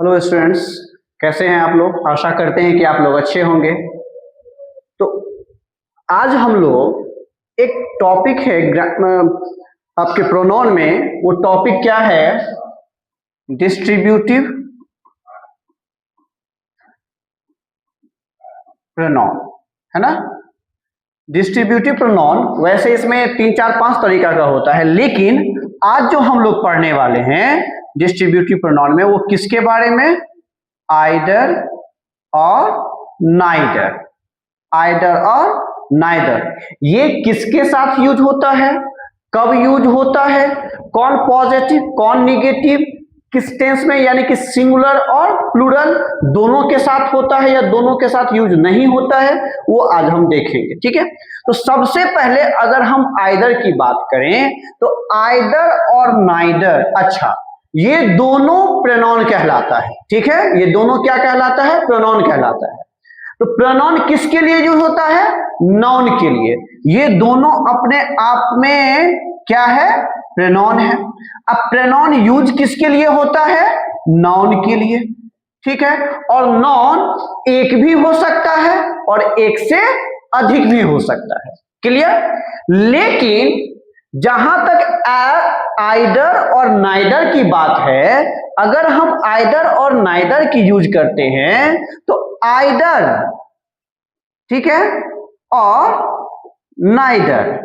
Hello students, कैसे हैं आप लोग। आशा करते हैं कि आप लोग अच्छे होंगे। तो आज हम लोग एक टॉपिक है आपके प्रोनाउन में। वो टॉपिक क्या है? डिस्ट्रीब्यूटिव प्रोनाउन, है ना। डिस्ट्रीब्यूटिव प्रोनाउन वैसे इसमें 3-4-5 तरीका का होता है, लेकिन आज जो हम लोग पढ़ने वाले हैं डिस्ट्रीब्यूटिव प्रोनाउन में, वो किसके बारे में? आइदर और नाइदर। आइदर और नाइदर ये किसके साथ यूज होता है, कब यूज होता है, कौन पॉजिटिव कौन निगेटिव, किस टेंस में, यानी कि सिंगुलर और प्लूरल दोनों के साथ होता है या दोनों के साथ यूज नहीं होता है, वो आज हम देखेंगे। ठीक है, तो सबसे पहले अगर हम आइदर की बात करें तो आइदर और नाइदर, अच्छा, ये दोनों प्रोनाउन कहलाता है। ठीक है, ये दोनों क्या कहलाता है? प्रोनाउन कहलाता है। तो प्रोनाउन किसके लिए यूज होता है? नाउन के लिए। ये दोनों अपने आप में क्या है? प्रोनाउन है। अब प्रोनाउन यूज किसके लिए होता है? नाउन के लिए। ठीक है, और नाउन एक भी हो सकता है और एक से अधिक भी हो सकता है। क्लियर? लेकिन जहां तक आइदर और नाइदर की बात है, अगर हम आइदर और नाइदर की यूज करते हैं तो आइदर, ठीक है, और नाइदर,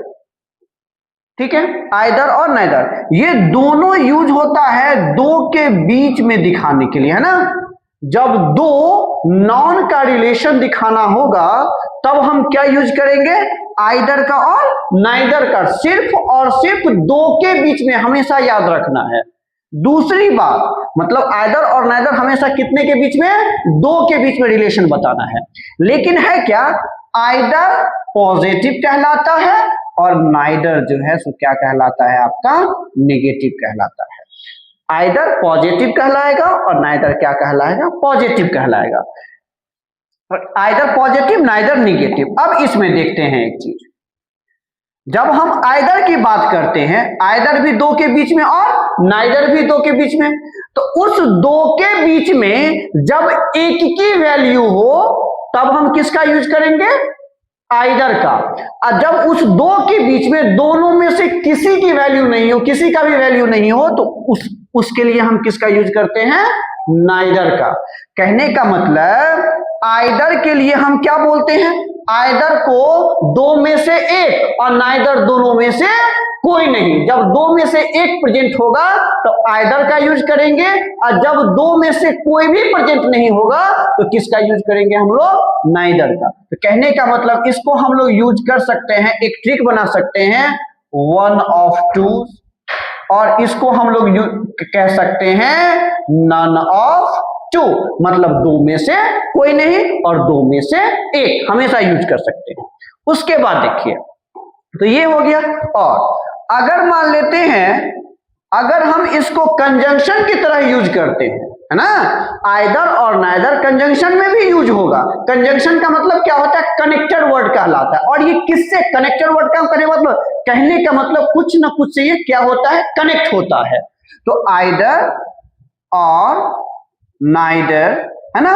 ठीक है, आइदर और नाइदर ये दोनों यूज होता है दो के बीच में दिखाने के लिए, है ना। जब दो नॉन का रिलेशन दिखाना होगा तब हम क्या यूज करेंगे? आइदर का और नाइदर का, सिर्फ और सिर्फ दो के बीच में, हमेशा याद रखना है। दूसरी बात, मतलब आइदर और नाइदर हमेशा कितने के बीच में? दो के बीच में रिलेशन बताना है। लेकिन है क्या? आइदर पॉजिटिव कहलाता है और नाइदर जो है सो क्या कहलाता है? आपका निगेटिव कहलाता है। आइदर पॉजिटिव कहलाएगा और नाइदर क्या कहलाएगा? पॉजिटिव कहलाएगा। Either positive neither negative. अब इसमें देखते हैं एक चीज, जब हम आइदर की बात करते हैं, आइदर भी दो के बीच में और नाइदर भी दो के बीच में, तो उस दो के बीच में जब एक की वैल्यू हो तब हम किसका यूज करेंगे? आइदर का। और जब उस दो के बीच में दोनों में से किसी की वैल्यू नहीं हो, किसी का भी वैल्यू नहीं हो, तो उसके लिए हम किसका यूज करते हैं? नाइदर का। कहने का मतलब आइदर के लिए हम क्या बोलते हैं? आइदर को दो में से एक और नाइदर दोनों में से कोई नहीं। जब दो में से एक प्रेजेंट होगा तो आइदर का यूज करेंगे, और जब दो में से कोई भी प्रेजेंट नहीं होगा तो किसका यूज करेंगे हम लोग? नाइदर का। तो कहने का मतलब इसको हम लोग यूज कर सकते हैं, एक ट्रिक बना सकते हैं, वन ऑफ टू, और इसको हम लोग कह सकते हैं नन ऑफ टू, मतलब दो में से कोई नहीं और दो में से एक, हमेशा यूज कर सकते हैं। उसके बाद देखिए, तो ये हो गया। और अगर मान लेते हैं, अगर हम इसको कंजंक्शन की तरह यूज करते हैं, है ना, आइदर और नाइदर कंजंक्शन में भी यूज होगा। कंजंक्शन का मतलब क्या होता है? कनेक्टेड वर्ड कहलाता है। और ये किससे कनेक्टेड वर्ड का मतलब? कहने का मतलब कुछ ना कुछ से ये क्या होता है? कनेक्ट होता है। तो आइदर और नाइदर, है ना,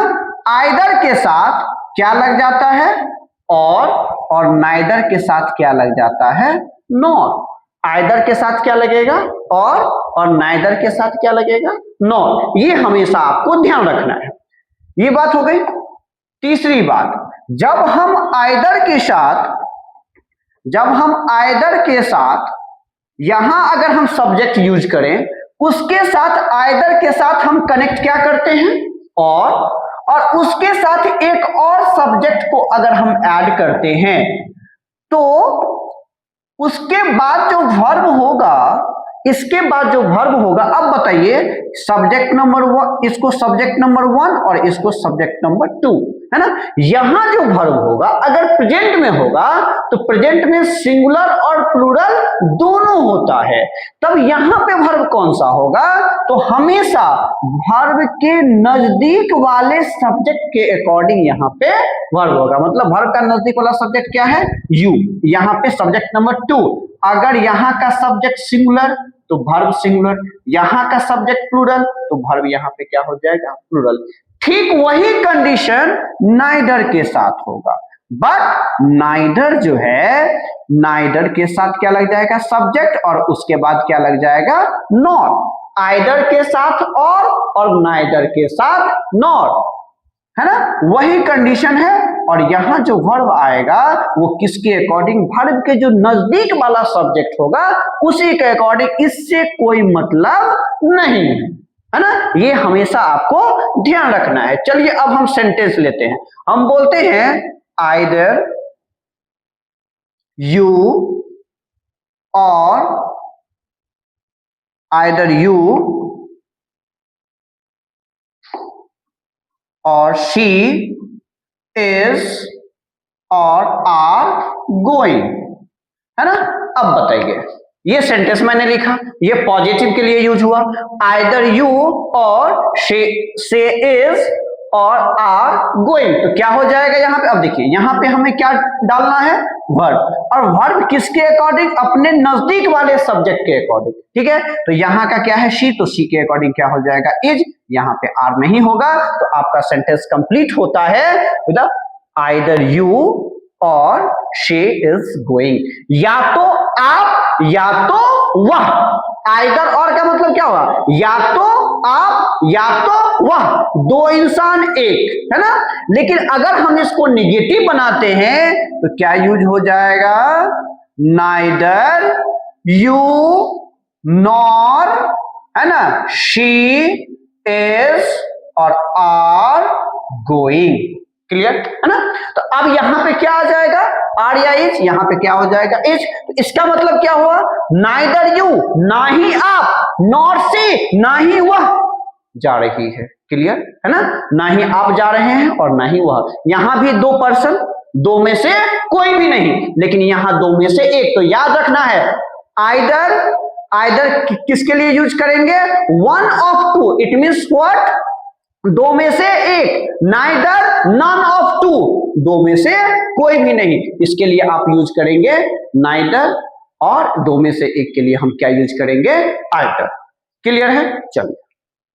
आइदर के साथ क्या लग जाता है? और नाइदर के साथ क्या लग जाता है? नॉट। आइदर के साथ क्या लगेगा? और नाइदर के साथ क्या लगेगा? नॉट। ये हमेशा आपको ध्यान रखना है। ये बात हो गई। तीसरी बात, जब हम आइदर के साथ यहां अगर हम सब्जेक्ट यूज करें, उसके साथ आइदर के साथ हम कनेक्ट क्या करते हैं? और उसके साथ एक और सब्जेक्ट को अगर हम ऐड करते हैं तो उसके बाद जो वर्ब होगा, इसके बाद जो वर्ब होगा, अब बताइए, सब्जेक्ट नंबर 1, इसको सब्जेक्ट नंबर 1 और इसको सब्जेक्ट नंबर 2, है ना। यहां जो वर्ब होगा अगर प्रेजेंट में होगा तो प्रेजेंट में सिंगुलर और प्लूरल दोनों होता है। तब यहां पे वर्ब कौन सा होगा? तो हमेशा वर्ब के नजदीक वाले सब्जेक्ट के अकॉर्डिंग यहां पे वर्ब होगा। मतलब वर्ब का नजदीक वाला सब्जेक्ट क्या है? यू। यहां पे सब्जेक्ट नंबर 2। अगर यहां का सब्जेक्ट सिंगुलर तो वर्ब सिंगुलर, यहाँ का सब्जेक्ट प्लूरल तो वर्ब यहाँ पे क्या हो जाएगा, प्लूरल। ठीक वही कंडीशन नाइदर के साथ होगा, बट नाइदर जो है, नाइदर के साथ क्या लग जाएगा, सब्जेक्ट, और उसके बाद क्या लग जाएगा, नॉट। आइदर के साथ और नाइदर के साथ नॉट, है ना, वही कंडीशन है। और यहां जो वर्ब आएगा वो किसके अकॉर्डिंग, वर्ब के जो नजदीक वाला सब्जेक्ट होगा उसी के अकॉर्डिंग, इससे कोई मतलब नहीं है ना, ये हमेशा आपको ध्यान रखना है। चलिए अब हम सेंटेंस लेते हैं, हम बोलते हैं आइदर यू और शी इज और आर गोइंग, है ना। अब बताइए, ये सेंटेंस मैंने लिखा, ये पॉजिटिव के लिए यूज हुआ, आइदर यू और से इज और आर गोइंग, तो क्या हो जाएगा यहाँ पे। अब देखिए यहाँ पे हमें क्या डालना है, वर्ब, और वर्ब किसके अकॉर्डिंग, अपने नजदीक वाले सब्जेक्ट के अकॉर्डिंग, ठीक है। तो यहाँ का क्या है, शी, तो शी के अकॉर्डिंग क्या हो जाएगा, इज, यहाँ पे आर नहीं होगा, तो आपका सेंटेंस कंप्लीट होता है विद आइदर यू और शी इज गोइंग, या तो आप या तो वह। आइदर और का मतलब क्या होगा, या तो आप या तो वह, दो इंसान एक, है ना। लेकिन अगर हम इसको निगेटिव बनाते हैं तो क्या यूज हो जाएगा, नाइदर यू नॉर, है ना, शी इज और आर गोइंग, क्लियर है ना। तो अब यहां पे क्या आ जाएगा, आर या इज, यहां पे क्या हो जाएगा, इज। तो इसका मतलब क्या हुआ, नाइदर यू, ना ही आप, नॉर शी, ना ही वह जा रही है, क्लियर है ना, ना ही आप जा रहे हैं और ना ही वह। यहां भी दो पर्सन, दो में से कोई भी नहीं, लेकिन यहां दो में से एक, तो याद रखना है आइदर किसके लिए यूज करेंगे, one of two, it means what, दो में से एक, नाइदर नन ऑफ टू, दो में से कोई भी नहीं, इसके लिए आप यूज करेंगे नाइदर, और दो में से एक के लिए हम क्या यूज करेंगे, आइदर, क्लियर है। चलिए